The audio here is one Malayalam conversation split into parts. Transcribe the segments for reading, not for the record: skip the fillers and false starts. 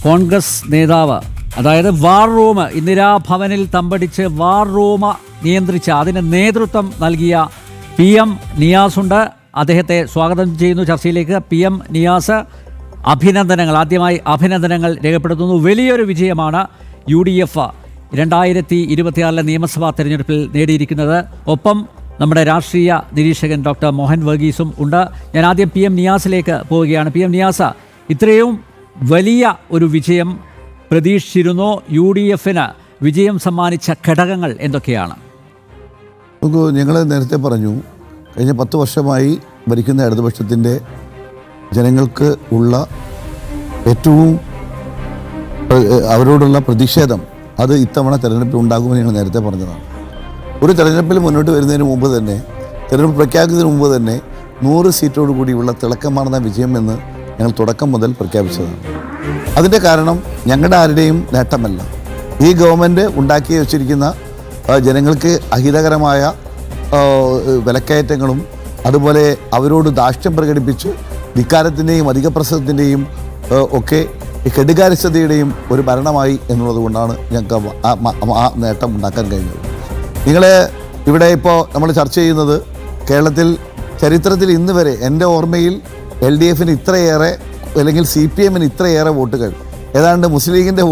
കോൺഗ്രസ് നേതാവ്, അതായത് വാർ റൂം, ഇന്ദിരാഭവനിൽ തമ്പടിച്ച് വാർ റൂം നിയന്ത്രിച്ച അതിന് നേതൃത്വം നൽകിയ PM നിയാസുണ്ട്. അദ്ദേഹത്തെ സ്വാഗതം ചെയ്യുന്നു ചർച്ചയിലേക്ക്. PM നിയാസ്, അഭിനന്ദനങ്ങൾ. ആദ്യമായി അഭിനന്ദനങ്ങൾ രേഖപ്പെടുത്തുന്നു. വലിയൊരു വിജയമാണ് UDF 2026 നിയമസഭാ തെരഞ്ഞെടുപ്പിൽ നേടിയിരിക്കുന്നത്. ഒപ്പം നമ്മുടെ രാഷ്ട്രീയ നിരീക്ഷകൻ ഡോക്ടർ മോഹൻ വർഗീസും ഉണ്ട്. ഞാൻ ആദ്യം PM നിയാസിലേക്ക് പോവുകയാണ്. PM നിയാസ്, ഇത്രയും വലിയ ഒരു വിജയം പ്രതീക്ഷിച്ചിരുന്നോ? UDFന് വിജയം സമ്മാനിച്ച ഘടകങ്ങൾ എന്തൊക്കെയാണ്? ഞങ്ങൾ നേരത്തെ പറഞ്ഞു, കഴിഞ്ഞ 10 വർഷമായി ഭരിക്കുന്ന ഇടതുപക്ഷത്തിൻ്റെ ജനങ്ങൾക്ക് ഉള്ള ഏറ്റവും അവരോടുള്ള പ്രതിഷേധം അത് ഇത്തവണ തെരഞ്ഞെടുപ്പിൽ ഉണ്ടാകുമെന്ന് ഞങ്ങൾ നേരത്തെ പറഞ്ഞതാണ്. ഒരു തെരഞ്ഞെടുപ്പിൽ മുന്നോട്ട് വരുന്നതിന് മുമ്പ് തന്നെ, തെരഞ്ഞെടുപ്പ് പ്രഖ്യാപിക്കുന്നതിന് മുമ്പ് തന്നെ 100 സീറ്റോടു കൂടിയുള്ള തിളക്കമാർന്ന വിജയം എന്ന് ഞങ്ങൾ തുടക്കം മുതൽ പ്രഖ്യാപിച്ചതാണ്. അതിൻ്റെ കാരണം ഞങ്ങളുടെ ആരുടെയും നേട്ടമല്ല. ഈ ഗവൺമെൻറ് ഉണ്ടാക്കി വച്ചിരിക്കുന്ന ജനങ്ങൾക്ക് അഹിതകരമായ വിലക്കയറ്റങ്ങളും അതുപോലെ അവരോട് ധാർഷ്ട്യം പ്രകടിപ്പിച്ച് ധിക്കാരത്തിൻ്റെയും അധികപ്രസവത്തിൻ്റെയും ഒക്കെ കെടുകാര്യസ്ഥതയുടെയും ഒരു ഭരണമായി എന്നുള്ളത് കൊണ്ടാണ് ഞങ്ങൾക്ക് ആ നേട്ടം ഉണ്ടാക്കാൻ കഴിഞ്ഞത്. നിങ്ങളെ ഇവിടെ ഇപ്പോൾ നമ്മൾ ചർച്ച ചെയ്യുന്നത് കേരളത്തിൽ ചരിത്രത്തിൽ ഇന്ന് വരെ എൻ്റെ ഓർമ്മയിൽ LDFന് ഇത്രയേറെ, അല്ലെങ്കിൽ CPMന് ഇത്രയേറെ വോട്ടുകൾ, ഏതാണ്ട് മുസ്ലിം ലീഗിൻ്റെ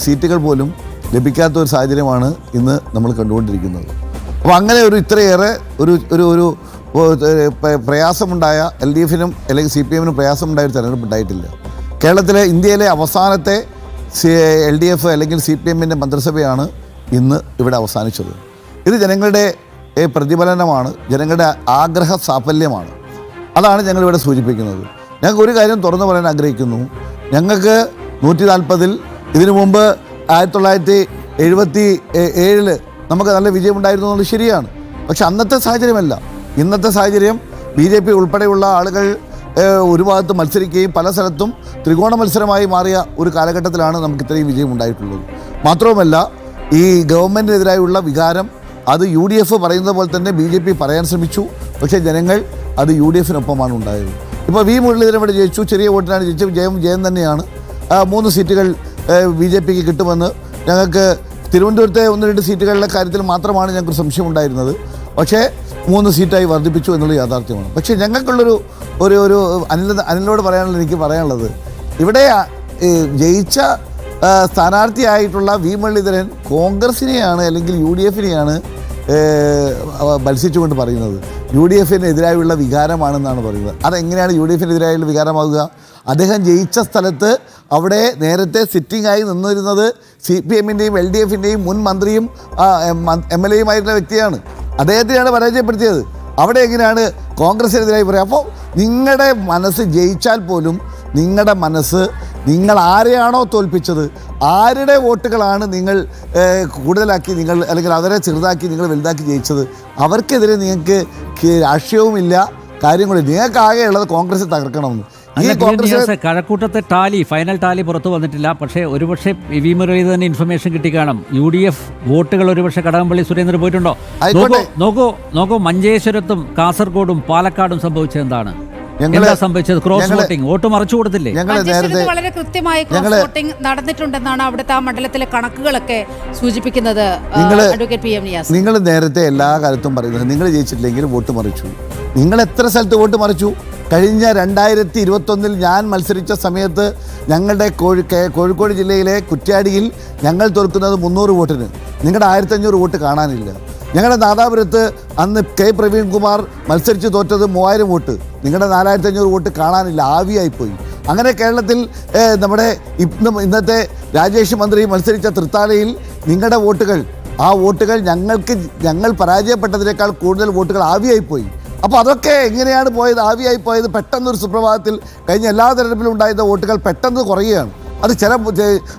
സീറ്റുകൾ പോലും ലഭിക്കാത്ത ഒരു സാഹചര്യമാണ് ഇന്ന് നമ്മൾ കണ്ടുകൊണ്ടിരിക്കുന്നത്. അപ്പോൾ അങ്ങനെ ഇത്രയേറെ ഒരു പ്രയാസമുണ്ടായ LDFനും അല്ലെങ്കിൽ CPMനും പ്രയാസമുണ്ടായ ഒരു തെരഞ്ഞെടുപ്പ് ഉണ്ടായിട്ടില്ല. കേരളത്തിലെ ഇന്ത്യയിലെ അവസാനത്തെ LDF അല്ലെങ്കിൽ CPMൻ്റെ മന്ത്രിസഭയാണ് ഇന്ന് ഇവിടെ അവസാനിച്ചത്. ഇത് ജനങ്ങളുടെ പ്രതിഫലനമാണ്, ജനങ്ങളുടെ ആഗ്രഹ സാഫല്യമാണ്. അതാണ് ഞങ്ങളിവിടെ സൂചിപ്പിക്കുന്നത്. ഞങ്ങൾക്ക് ഒരു കാര്യം തുറന്നു പറയാൻ ആഗ്രഹിക്കുന്നു. ഞങ്ങൾക്ക് 140 ഇതിനു മുമ്പ് 1977 നമുക്ക് നല്ല വിജയമുണ്ടായിരുന്നു എന്നുള്ളത് ശരിയാണ്. പക്ഷെ അന്നത്തെ സാഹചര്യമല്ല. ഇന്നത്തെ സാഹചര്യം BJP ഉൾപ്പെടെയുള്ള ആളുകൾ ഒരു ഭാഗത്ത് മത്സരിക്കുകയും പല സ്ഥലത്തും ത്രികോണ മത്സരമായി മാറിയ ഒരു കാലഘട്ടത്തിലാണ് നമുക്ക് ഇത്രയും വിജയം ഉണ്ടായിട്ടുള്ളത്. മാത്രവുമല്ല, ഈ ഗവൺമെൻറ്റിനെതിരായുള്ള വികാരം അത് UDF പറയുന്നത് പോലെ തന്നെ BJP പറയാൻ ശ്രമിച്ചു. പക്ഷേ ജനങ്ങൾ അത് UDFനൊപ്പമാണ് ഉണ്ടായത്. ഇപ്പോൾ V മുരളീധരൻ ഇവിടെ ജയിച്ചു, ചെറിയ വോട്ടിനാണ് ജയിച്ചു. ജയം തന്നെയാണ്. 3 സീറ്റുകൾ BJPക്ക് കിട്ടുമെന്ന് ഞങ്ങൾക്ക് തിരുവനന്തപുരത്തെ 1-2 സീറ്റുകളുടെ കാര്യത്തിൽ മാത്രമാണ് ഞങ്ങൾക്ക് സംശയം ഉണ്ടായിരുന്നത്. പക്ഷേ 3 സീറ്റായി വർദ്ധിപ്പിച്ചു എന്നുള്ള യാഥാർത്ഥ്യമാണ്. പക്ഷേ ഞങ്ങൾക്കുള്ളൊരു അനിലിനോട് എനിക്ക് പറയാനുള്ളത്, ഇവിടെ ജയിച്ച സ്ഥാനാർത്ഥിയായിട്ടുള്ള V മുരളീധരൻ കോൺഗ്രസിനെയാണ് അല്ലെങ്കിൽ UDFനെയാണ് മത്സരിച്ചുകൊണ്ട് പറയുന്നത്. UDFനെതിരായുള്ള വികാരമാണെന്നാണ് പറയുന്നത്. അതെങ്ങനെയാണ് UDFനെതിരായുള്ള വികാരമാകുക? അദ്ദേഹം ജയിച്ച സ്ഥലത്ത് അവിടെ നേരത്തെ സിറ്റിംഗ് ആയി നിന്നിരുന്നത് CPMൻ്റെയും LDFൻ്റെയും മുൻ മന്ത്രിയും MLAയുമായിരുന്ന വ്യക്തിയാണ്. അദ്ദേഹത്തെയാണ് പരാജയപ്പെടുത്തിയത്. അവിടെ എങ്ങനെയാണ് കോൺഗ്രസിനെതിരായി പറയുക? അപ്പോൾ നിങ്ങളുടെ മനസ്സ് ജയിച്ചാൽ പോലും നിങ്ങളുടെ മനസ്സ് നിങ്ങൾ ആരെയാണോ തോൽപ്പിച്ചത്, ആരുടെ വോട്ടുകളാണ് നിങ്ങൾ കൂടുതലാക്കി, നിങ്ങൾ അല്ലെങ്കിൽ അവരെ ചെറുതാക്കി നിങ്ങൾ വലുതാക്കി ജയിച്ചത്, അവർക്കെതിരെ നിങ്ങൾക്ക് രാഷ്ട്രീയവുമില്ല, കാര്യങ്ങളില്ല. നിങ്ങൾക്ക് ആകെ ഉള്ളത് കോൺഗ്രസ് തകർക്കണമെന്ന്. ഈ കോൺഗ്രസ് കഴക്കൂട്ടത്തെ ഫൈനൽ ടാലി പുറത്തു വന്നിട്ടില്ല. പക്ഷേ ഒരുപക്ഷെ V മുരളീധരൻ ഇൻഫർമേഷൻ കിട്ടിക്കാണും. UDF വോട്ടുകൾ ഒരുപക്ഷെ കടകംപള്ളി സുരേന്ദ്രൻ പോയിട്ടുണ്ടോ? നോക്കൂ മഞ്ചേശ്വരത്തും കാസർഗോഡും പാലക്കാടും സംഭവിച്ചത് എന്താണ്? സംഭവിച്ചത് ക്രോസ് വോട്ടിംഗ്, വോട്ട് മറിച്ചു കൊടുത്തില്ലേ? വളരെ കൃത്യമായി ക്രോസ് വോട്ടിംഗ് നടന്നിട്ടുണ്ടെന്നാണ് അവിടുത്തെ ആ മണ്ഡലത്തിലെ കണക്കുകളൊക്കെ സൂചിപ്പിക്കുന്നത്. നിങ്ങൾ നേരത്തെ എല്ലാ കാലത്തും പറയുന്നത് നിങ്ങൾ ജയിച്ചിട്ടില്ലെങ്കിൽ വോട്ട് മറിച്ചു. നിങ്ങൾ എത്ര സ്ഥലത്ത് വോട്ട് മറിച്ചു? കഴിഞ്ഞ 2021 ഞാൻ മത്സരിച്ച സമയത്ത് ഞങ്ങളുടെ കോഴിക്കോട് ജില്ലയിലെ കുറ്റ്യാടിയിൽ ഞങ്ങൾ തോൽക്കുന്നത് 300 വോട്ടിന്. നിങ്ങളുടെ 1500 വോട്ട് കാണാനില്ല. ഞങ്ങളുടെ നാദാപുരത്ത് അന്ന് K പ്രവീൺകുമാർ മത്സരിച്ച് തോറ്റത് 3000 വോട്ട്. നിങ്ങളുടെ 4500 വോട്ട് കാണാനില്ല, ആവിയായിപ്പോയി. അങ്ങനെ കേരളത്തിൽ നമ്മുടെ ഇന്നത്തെ രാജേഷ് മന്ത്രി മത്സരിച്ച തൃത്താലയിൽ നിങ്ങളുടെ വോട്ടുകൾ, ആ വോട്ടുകൾ ഞങ്ങൾ പരാജയപ്പെട്ടതിനേക്കാൾ കൂടുതൽ വോട്ടുകൾ ആവിയായിപ്പോയി. അപ്പോൾ അതൊക്കെ എങ്ങനെയാണ് പോയത്? ആവിയായി പോയത് പെട്ടെന്നൊരു സുപ്രഭാതത്തിൽ കഴിഞ്ഞ എല്ലാ തെരഞ്ഞെടുപ്പിലും ഉണ്ടായിരുന്ന വോട്ടുകൾ പെട്ടെന്ന് കുറയുകയാണ്. അത് ചില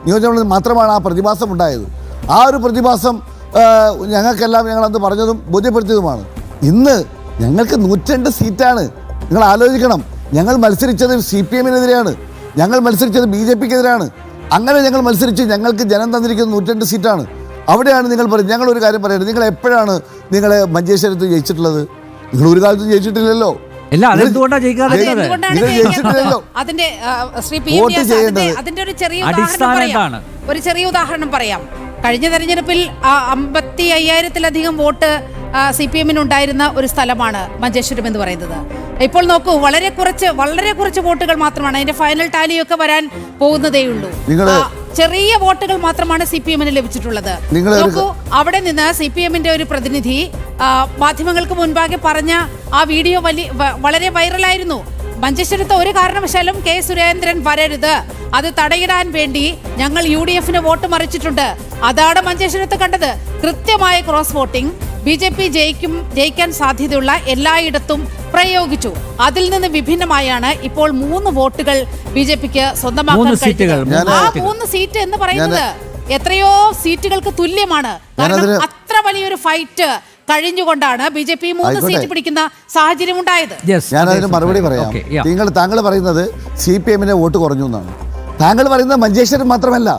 നിയോജകമണ്ഡലത്തിൽ മാത്രമാണ് ആ പ്രതിഭാസം ഉണ്ടായത്. ആ ഒരു പ്രതിഭാസം ഞങ്ങൾക്കെല്ലാം ഞങ്ങളന്ന് പറഞ്ഞതും ബോധ്യപ്പെടുത്തിയതുമാണ്. ഇന്ന് ഞങ്ങൾക്ക് 102 സീറ്റാണ്. നിങ്ങൾ ആലോചിക്കണം, ഞങ്ങൾ മത്സരിച്ചത് CPMനെതിരെയാണ്, ഞങ്ങൾ മത്സരിച്ചത് BJPക്കെതിരാണ്. അങ്ങനെ ഞങ്ങൾ മത്സരിച്ച് ഞങ്ങൾക്ക് ജനം തന്നിരിക്കുന്നത് 102 സീറ്റാണ്. അവിടെയാണ് നിങ്ങൾ പറയുന്നത്. ഞങ്ങളൊരു കാര്യം പറയരുത്, നിങ്ങൾ എപ്പോഴാണ് മഞ്ചേശ്വരത്ത് ജയിച്ചിട്ടുള്ളത്? നിങ്ങൾ ഒരു കാലത്തും ജയിച്ചിട്ടില്ലല്ലോ. ഇല്ല, അതെന്തുകൊണ്ടാണ് ജയിക്കാതിരുന്നത്? എന്തുകൊണ്ടാണ് നിങ്ങൾ ജയിച്ചിട്ടില്ലല്ലോ. അതിന്റെ ശ്രീ പി. വോട്ട് ചെയ്യേണ്ടത്. അതിന്റെ ഒരു ചെറിയ അടിസ്ഥാനം ഉദാഹരണം പറയാം. എന്താണ്? ഒരു ചെറിയ ഉദാഹരണം പറയാം. കഴിഞ്ഞ തെരഞ്ഞെടുപ്പിൽ 55,000-ലധികം വോട്ട് CPM-ന് ഉണ്ടായിരുന്ന ഒരു സ്ഥലമാണ് മഞ്ചേശ്വരം എന്ന് പറയുന്നത്. ഇപ്പോൾ നോക്കൂ, വളരെ കുറച്ച് വോട്ടുകൾ മാത്രമാണ്. അതിന്റെ ഫൈനൽ ടാലിയൊക്കെ വരാൻ പോകുന്നതേയുള്ളൂ. ചെറിയ വോട്ടുകൾ മാത്രമാണ് CPM-ന് ലഭിച്ചിട്ടുള്ളത്. നോക്കൂ, അവിടെ നിന്ന് CPM-ന്റെ ഒരു പ്രതിനിധി മാധ്യമങ്ങൾക്ക് മുൻപാകെ പറഞ്ഞ ആ വീഡിയോ വളരെ വൈറലായിരുന്നു. മഞ്ചേശ്വരത്ത് ഒരു കാരണവശാലും കെ സുരേന്ദ്രൻ വരരുത്, അത് തടയിടാൻ വേണ്ടി ഞങ്ങൾ UDF-ന് വോട്ട് മറിച്ചിട്ടുണ്ട്. അതാണ് മഞ്ചേശ്വരത്ത് കണ്ടത്. കൃത്യമായ ക്രോസ് വോട്ടിംഗ് BJP ജയിക്കാൻ സാധ്യതയുള്ള എല്ലായിടത്തും പ്രയോഗിച്ചു. അതിൽ നിന്ന് വിഭിന്നമായാണ് ഇപ്പോൾ 3 വോട്ടുകൾ BJPക്ക് സ്വന്തമാക്കാൻ കഴിഞ്ഞത്. ആ 3 സീറ്റ് എന്ന് പറയുന്നത് എത്രയോ സീറ്റുകൾക്ക് തുല്യമാണ്. കാരണം അത്ര വലിയൊരു ഫൈറ്റ് കഴിഞ്ഞുകൊണ്ടാണ് BJP 3 സീറ്റ് പിടിക്കുന്ന സാഹചര്യം ഉണ്ടായത്. ഞാൻ അതിന് മറുപടി പറയാം. താങ്കൾ പറയുന്നത് CPM-ന്റെ വോട്ട് കുറഞ്ഞു എന്നാണ്. താങ്കൾ പറയുന്നത് മഞ്ചേശ്വരം മാത്രമല്ല,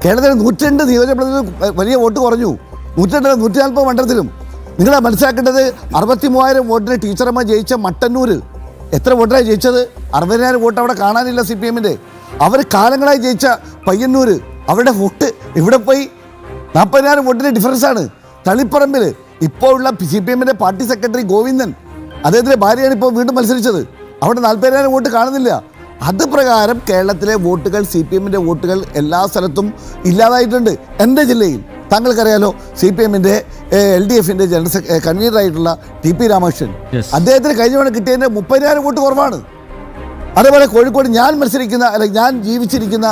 കേരളത്തിൽ 102 നിയോജകമണ്ഡലത്തിൽ വലിയ വോട്ട് കുറഞ്ഞു. 140 മണ്ഡലത്തിലും. നിങ്ങൾ മനസ്സിലാക്കേണ്ടത് 63,000 വോട്ടിന് ടീച്ചറമ്മ ജയിച്ച മട്ടന്നൂർ എത്ര വോട്ടാണ് ജയിച്ചത്? 60,000 വോട്ട് അവിടെ കാണാനില്ല CPM-ന്റെ. അവർ കാലങ്ങളായി ജയിച്ച പയ്യന്നൂർ, അവരുടെ വോട്ട് ഇവിടെ പോയി 40,000 വോട്ടിന് ഡിഫറൻസാണ്. തളിപ്പറമ്പിൽ ഇപ്പോൾ ഉള്ള CPM-ന്റെ പാർട്ടി സെക്രട്ടറി ഗോവിന്ദൻ, അദ്ദേഹത്തിൻ്റെ ഭാര്യയാണ് ഇപ്പോൾ വീണ്ടും മത്സരിച്ചത്. അവിടെ 40,000 വോട്ട് കാണുന്നില്ല. അത് പ്രകാരം കേരളത്തിലെ വോട്ടുകൾ, CPM-ന്റെ വോട്ടുകൾ എല്ലാ സ്ഥലത്തും ഇല്ലാതായിട്ടുണ്ട്. എൻ്റെ ജില്ലയിൽ താങ്കൾക്കറിയാലോ, CPM-ന്റെ LDF-ന്റെ ജനറൽ കൺവീനറായിട്ടുള്ള TP രാമകൃഷ്ണൻ, അദ്ദേഹത്തിന് കഴിഞ്ഞ തവണ കിട്ടിയതിൻ്റെ 30,000 വോട്ട് കുറവാണ്. അതേപോലെ കോഴിക്കോട് ഞാൻ ജീവിച്ചിരിക്കുന്ന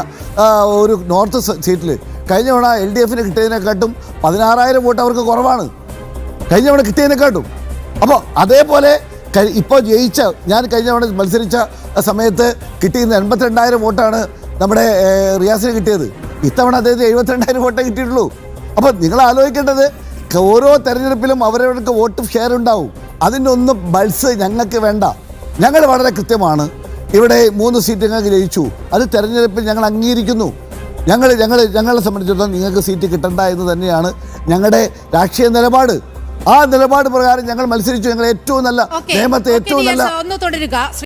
ഒരു നോർത്ത് സീറ്റിൽ കഴിഞ്ഞ തവണ LDF-ന് കിട്ടിയതിനെക്കാട്ടും 16,000 വോട്ട് അവർക്ക് കുറവാണ് കഴിഞ്ഞ തവണ കിട്ടിയതിനെക്കാട്ടും. അപ്പോൾ അതേപോലെ ഇപ്പോൾ ഞാൻ കഴിഞ്ഞ തവണ മത്സരിച്ച സമയത്ത് കിട്ടിയിരുന്ന 82,000 വോട്ടാണ് നമ്മുടെ റിയാസിന് കിട്ടിയത്. ഇത്തവണ അദ്ദേഹത്തിന് 72,000 വോട്ടേ കിട്ടിയിട്ടുള്ളൂ. അപ്പോൾ നിങ്ങൾ ആലോചിക്കേണ്ടത്, ഓരോ തെരഞ്ഞെടുപ്പിലും അവരവർക്ക് വോട്ട് ഷെയർ ഉണ്ടാവും. അതിൻ്റെ ഒന്നും ബൾസ് ഞങ്ങൾക്ക് വേണ്ട. ഞങ്ങൾ വളരെ കൃത്യമാണ്. ഇവിടെ 3 സീറ്റ് ഞങ്ങൾക്ക് ജയിച്ചു. അത് തെരഞ്ഞെടുപ്പിൽ ഞങ്ങൾ അംഗീകരിക്കുന്നു. ഞങ്ങളെ സംബന്ധിച്ചിടത്തോളം നിങ്ങൾക്ക് സീറ്റ് കിട്ടണ്ട എന്ന് തന്നെയാണ് ഞങ്ങളുടെ രാഷ്ട്രീയ നിലപാട്. ആ നിലപാട് പ്രകാരം ഞങ്ങൾ മത്സരിച്ചു. ഞങ്ങൾ ഏറ്റവും നല്ല നിയമത്തെ ഏറ്റവും നല്ല